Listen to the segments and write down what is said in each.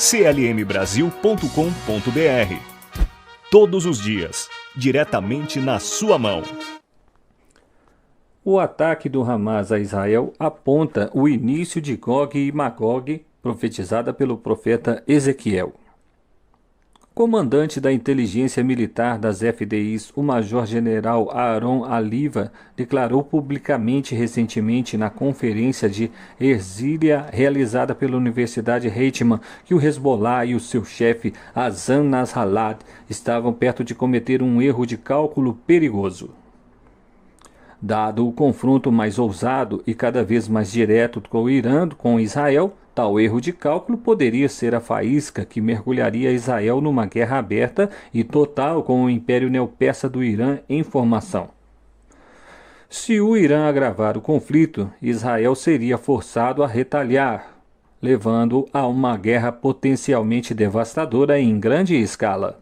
clmbrasil.com.br. Todos os dias, diretamente na sua mão. O ataque do Hamas a Israel aponta o início de Gog e Magog, profetizada pelo profeta Ezequiel. Comandante da inteligência militar das FDIs, o Major-General Aaron Aliva, declarou publicamente recentemente na conferência de Herzliya realizada pela Universidade Heitzman que o Hezbollah e o seu chefe Hassan Nasrallah estavam perto de cometer um erro de cálculo perigoso. Dado o confronto mais ousado e cada vez mais direto com o Irã com Israel, tal erro de cálculo poderia ser a faísca que mergulharia Israel numa guerra aberta e total com o Império Neopersa do Irã em formação. Se o Irã agravar o conflito, Israel seria forçado a retaliar, levando a uma guerra potencialmente devastadora em grande escala.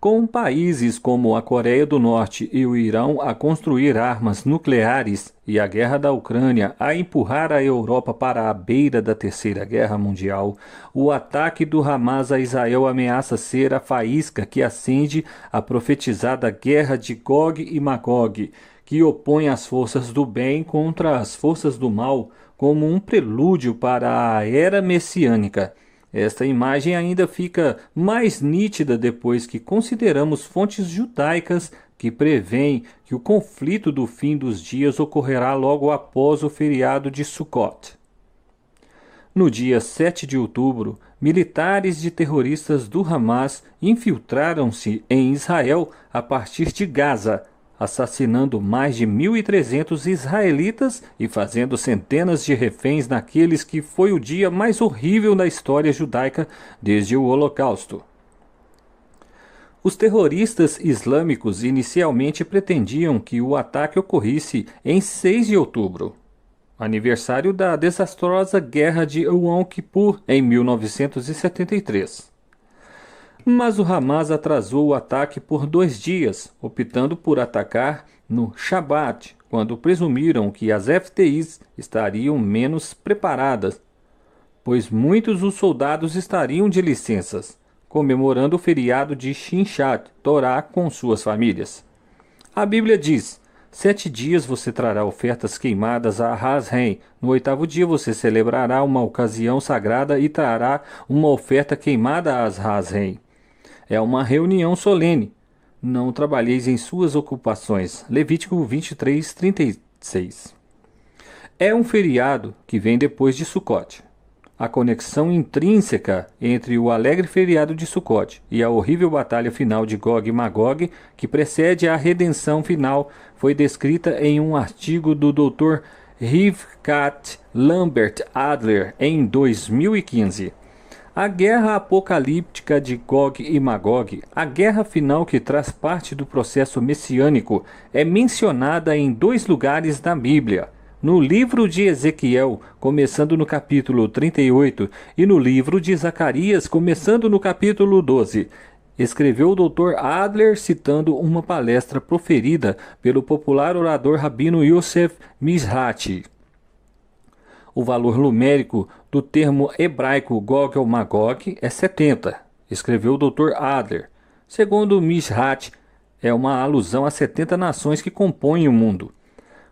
Com países como a Coreia do Norte e o Irã a construir armas nucleares e a guerra da Ucrânia a empurrar a Europa para a beira da Terceira Guerra Mundial, o ataque do Hamas a Israel ameaça ser a faísca que acende a profetizada guerra de Gog e Magog, que opõe as forças do bem contra as forças do mal, como um prelúdio para a era messiânica. Esta imagem ainda fica mais nítida depois que consideramos fontes judaicas que prevêem que o conflito do fim dos dias ocorrerá logo após o feriado de Sukkot. No dia 7 de outubro, militares de terroristas do Hamas infiltraram-se em Israel a partir de Gaza, assassinando mais de 1.300 israelitas e fazendo centenas de reféns naqueles que foi o dia mais horrível da história judaica desde o Holocausto. Os terroristas islâmicos inicialmente pretendiam que o ataque ocorresse em 6 de outubro, aniversário da desastrosa Guerra de Yom Kippur em 1973. Mas o Hamas atrasou o ataque por 2 dias, optando por atacar no Shabat, quando presumiram que as FTIs estariam menos preparadas, pois muitos dos soldados estariam de licenças, comemorando o feriado de Shinshat Torá com suas famílias. A Bíblia diz: 7 dias você trará ofertas queimadas a Hashem. No 8º dia você celebrará uma ocasião sagrada e trará uma oferta queimada a Hashem. É uma reunião solene. Não trabalheis em suas ocupações. Levítico 23, 36. É um feriado que vem depois de Sukkot. A conexão intrínseca entre o alegre feriado de Sukkot e a horrível batalha final de Gog e Magog, que precede a redenção final, foi descrita em um artigo do Dr. Rivkat Lambert Adler em 2015. A guerra apocalíptica de Gog e Magog, a guerra final que traz parte do processo messiânico, é mencionada em 2 lugares na Bíblia. No livro de Ezequiel, começando no capítulo 38, e no livro de Zacarias, começando no capítulo 12. Escreveu o Dr. Adler citando uma palestra proferida pelo popular orador rabino Yosef Mizrahi. O valor numérico do termo hebraico Gog ou Magog é 70, escreveu o Dr. Adler. Segundo Mizrahi, é uma alusão a 70 nações que compõem o mundo.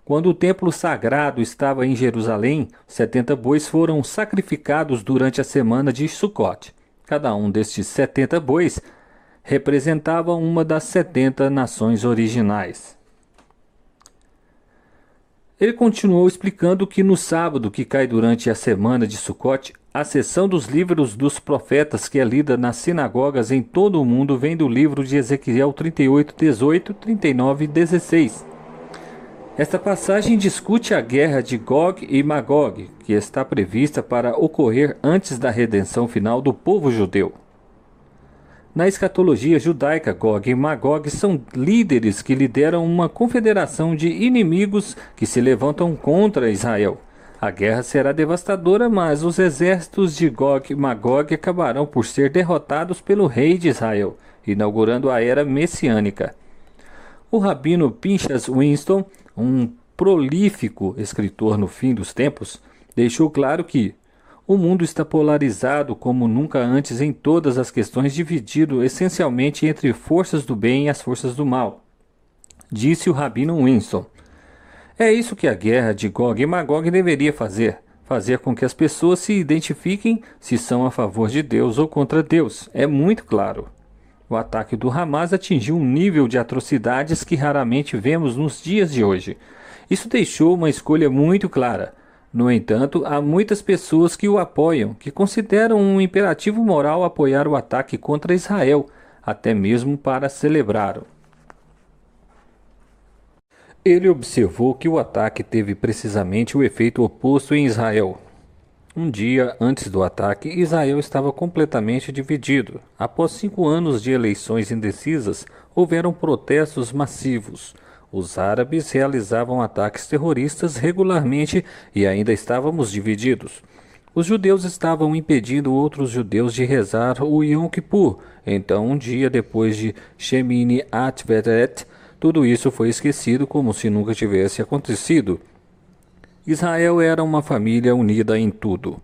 Quando o templo sagrado estava em Jerusalém, 70 bois foram sacrificados durante a semana de Sukkot. Cada um destes 70 bois representava uma das 70 nações originais. Ele continuou explicando que no sábado, que cai durante a semana de Sukkot, a seção dos livros dos profetas que é lida nas sinagogas em todo o mundo vem do livro de Ezequiel 38, 18, 39 e 16. Esta passagem discute a guerra de Gog e Magog, que está prevista para ocorrer antes da redenção final do povo judeu. Na escatologia judaica, Gog e Magog são líderes que lideram uma confederação de inimigos que se levantam contra Israel. A guerra será devastadora, mas os exércitos de Gog e Magog acabarão por ser derrotados pelo rei de Israel, inaugurando a era messiânica. O rabino Pinchas Winston, um prolífico escritor no fim dos tempos, deixou claro que O mundo está polarizado como nunca antes em todas as questões, dividido essencialmente entre forças do bem e as forças do mal, disse o Rabino Winston. É isso que a guerra de Gog e Magog deveria fazer. Fazer com que as pessoas se identifiquem se são a favor de Deus ou contra Deus. É muito claro. O ataque do Hamas atingiu um nível de atrocidades que raramente vemos nos dias de hoje. Isso deixou uma escolha muito clara. No entanto, há muitas pessoas que o apoiam, que consideram um imperativo moral apoiar o ataque contra Israel, até mesmo para celebrá-lo. Ele observou que o ataque teve precisamente o efeito oposto em Israel. Um dia antes do ataque, Israel estava completamente dividido. Após 5 anos de eleições indecisas, houveram protestos massivos. Os árabes realizavam ataques terroristas regularmente e ainda estávamos divididos. Os judeus estavam impedindo outros judeus de rezar o Yom Kippur. Então, um dia depois de Shemini Atzeret, tudo isso foi esquecido como se nunca tivesse acontecido. Israel era uma família unida em tudo.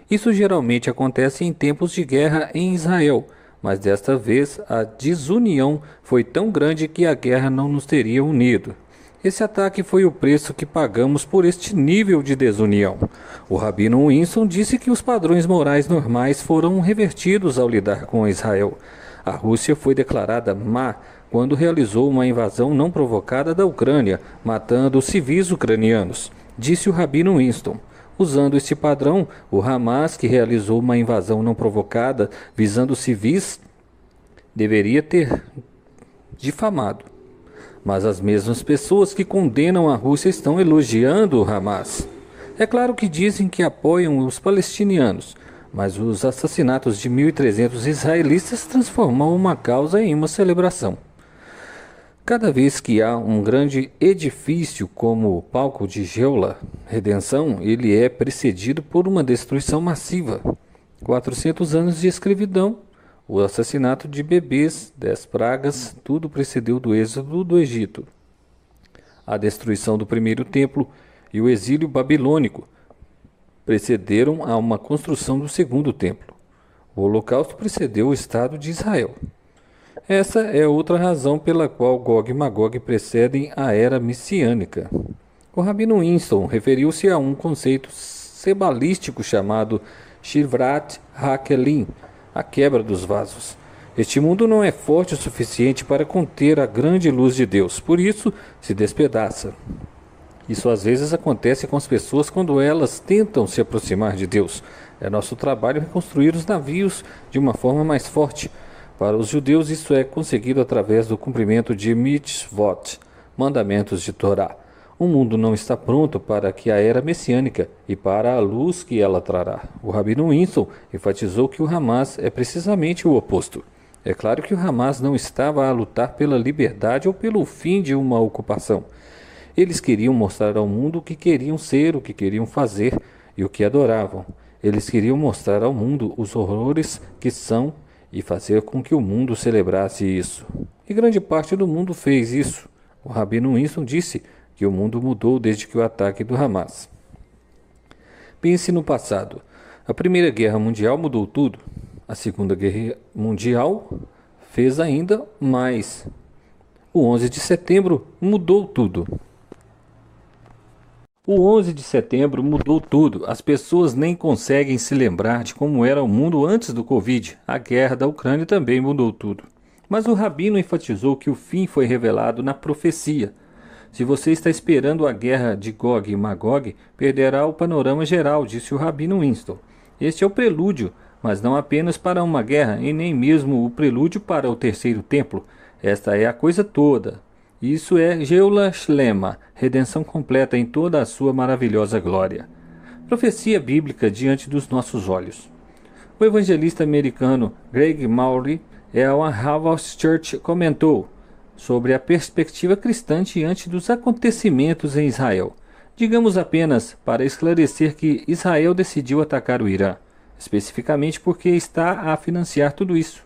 Isso geralmente acontece em tempos de guerra em Israel, mas desta vez a desunião foi tão grande que a guerra não nos teria unido. Esse ataque foi o preço que pagamos por este nível de desunião. O Rabino Winston disse que os padrões morais normais foram revertidos ao lidar com Israel. A Rússia foi declarada má quando realizou uma invasão não provocada da Ucrânia, matando civis ucranianos, disse o Rabino Winston. Usando este padrão, o Hamas, que realizou uma invasão não provocada visando civis, deveria ter difamado. Mas as mesmas pessoas que condenam a Rússia estão elogiando o Hamas. É claro que dizem que apoiam os palestinianos, mas os assassinatos de 1.300 israelitas transformam uma causa em uma celebração. Cada vez que há um grande edifício como o palco de Geula, Redenção, ele é precedido por uma destruição massiva. 400 anos de escravidão, o assassinato de bebês, 10 pragas, tudo precedeu do êxodo do Egito. A destruição do primeiro templo e o exílio babilônico precederam a uma construção do segundo templo. O Holocausto precedeu o Estado de Israel. Essa é outra razão pela qual Gog e Magog precedem a era messiânica. O Rabino Winston referiu-se a um conceito sebalístico chamado Shivrat HaKelim, a quebra dos vasos. Este mundo não é forte o suficiente para conter a grande luz de Deus, por isso se despedaça. Isso às vezes acontece com as pessoas quando elas tentam se aproximar de Deus. É nosso trabalho reconstruir os navios de uma forma mais forte. Para os judeus, isso é conseguido através do cumprimento de mitzvot, mandamentos de Torá. O mundo não está pronto para que a era messiânica e para a luz que ela trará. O Rabino Winston enfatizou que o Hamas é precisamente o oposto. É claro que o Hamas não estava a lutar pela liberdade ou pelo fim de uma ocupação. Eles queriam mostrar ao mundo o que queriam ser, o que queriam fazer e o que adoravam. Eles queriam mostrar ao mundo os horrores que são e fazer com que o mundo celebrasse isso. E grande parte do mundo fez isso. O Rabino Winston disse que o mundo mudou desde que o ataque do Hamas. Pense no passado. A Primeira Guerra Mundial mudou tudo. A Segunda Guerra Mundial fez ainda mais. O 11 de setembro mudou tudo. O 11 de setembro mudou tudo. As pessoas nem conseguem se lembrar de como era o mundo antes do Covid. A guerra da Ucrânia também mudou tudo. Mas o Rabino enfatizou que o fim foi revelado na profecia. Se você está esperando a guerra de Gog e Magog, perderá o panorama geral, disse o Rabino Winston. Este é o prelúdio, mas não apenas para uma guerra, e nem mesmo o prelúdio para o terceiro templo. Esta é a coisa toda. Isso é Geula Shlema, redenção completa em toda a sua maravilhosa glória. Profecia bíblica diante dos nossos olhos. O evangelista americano Greg Maury, ao Harvard Church, comentou sobre a perspectiva cristã diante dos acontecimentos em Israel. Digamos apenas para esclarecer que Israel decidiu atacar o Irã, especificamente porque está a financiar tudo isso.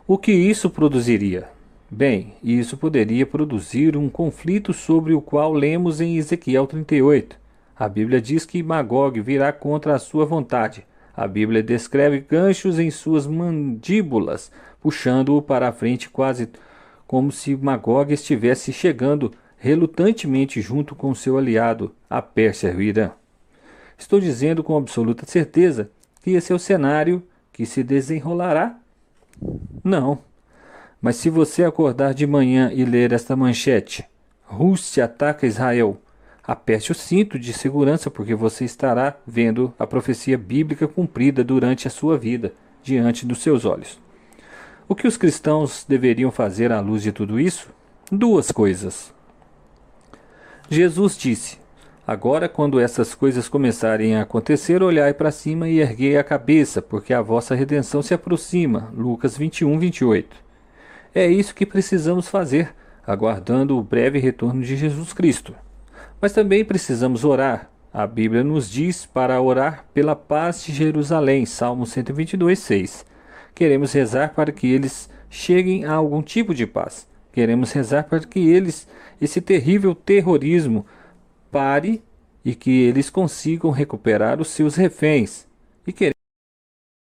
O que isso produziria? Bem, isso poderia produzir um conflito sobre o qual lemos em Ezequiel 38. A Bíblia diz que Magog virá contra a sua vontade. A Bíblia descreve ganchos em suas mandíbulas, puxando-o para a frente quase como se Magog estivesse chegando relutantemente junto com seu aliado, a Pérsia e o Irã. Estou dizendo com absoluta certeza que esse é o cenário que se desenrolará? Não. Mas se você acordar de manhã e ler esta manchete: Rússia ataca Israel, aperte o cinto de segurança, porque você estará vendo a profecia bíblica cumprida durante a sua vida, diante dos seus olhos. O que os cristãos deveriam fazer à luz de tudo isso? Duas coisas. Jesus disse: agora, quando essas coisas começarem a acontecer, olhai para cima e erguei a cabeça, porque a vossa redenção se aproxima. Lucas 21, 28. É isso que precisamos fazer, aguardando o breve retorno de Jesus Cristo. Mas também precisamos orar. A Bíblia nos diz para orar pela paz de Jerusalém, Salmo 122, 6. Queremos rezar para que eles cheguem a algum tipo de paz. Queremos rezar para que esse terrível terrorismo pare e que eles consigam recuperar os seus reféns. E queremos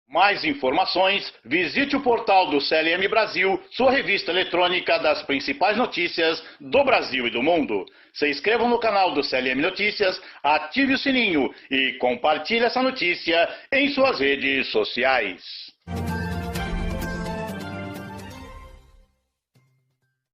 mais informações, visite o portal do CLM Brasil, sua revista eletrônica das principais notícias do Brasil e do mundo. Se inscreva no canal do CLM Notícias, ative o sininho e compartilhe essa notícia em suas redes sociais.